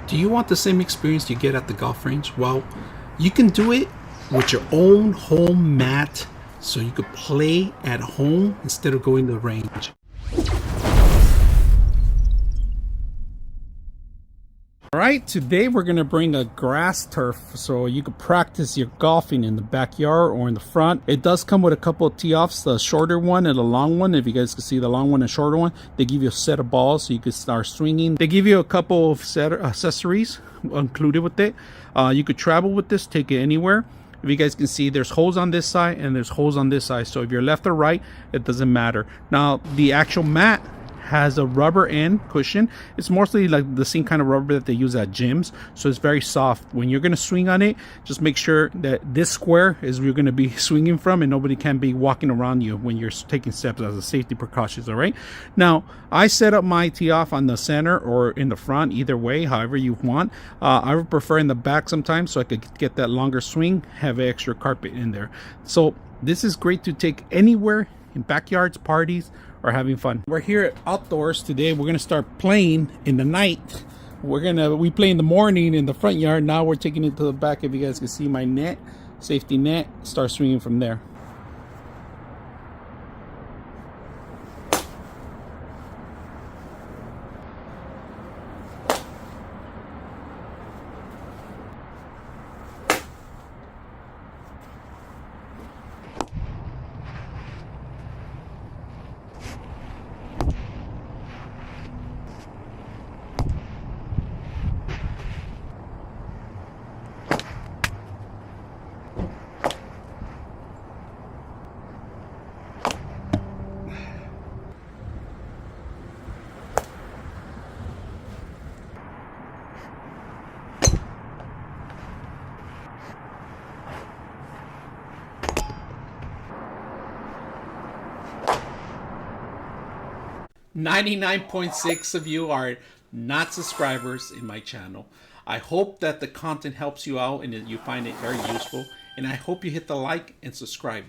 Do you want the same experience you get at the golf range? Well, you can do it with your own home mat so you could play at home instead of going to the range. All right, today we're going to bring a grass turf so you can practice your golfing in the backyard or in the front. It does come with a couple of tee-offs, the shorter one and the long one. If you guys can see the long one and shorter one, they give you a set of balls so you can start swinging. They give you a couple of accessories included with it. You could travel with this, take it anywhere. If you guys can see, there's holes on this side and there's holes on this side. So if you're left or right, it doesn't matter. Now, the actual mat has a rubber end cushion. It's mostly like the same kind of rubber that they use at gyms, so it's very soft. When you're going to swing on it, just make sure that this square is where you're going to be swinging from, and nobody can be walking around you when you're taking steps as a safety precautions. All right, now I set up my tee off on the center or in the front, either way, however you want. I would prefer in the back sometimes so I could get that longer swing, have an extra carpet in there. So this is great to take anywhere, in backyards, parties, or having fun. We're here outdoors today. We're gonna start playing in the night. We play in the morning in the front yard. Now we're taking it to the back. If you guys can see my net, safety net, start swinging from there. .6 of you are not subscribers in my channel. I hope that the content helps you out and that you find it very useful, and I hope you hit the like and subscribe.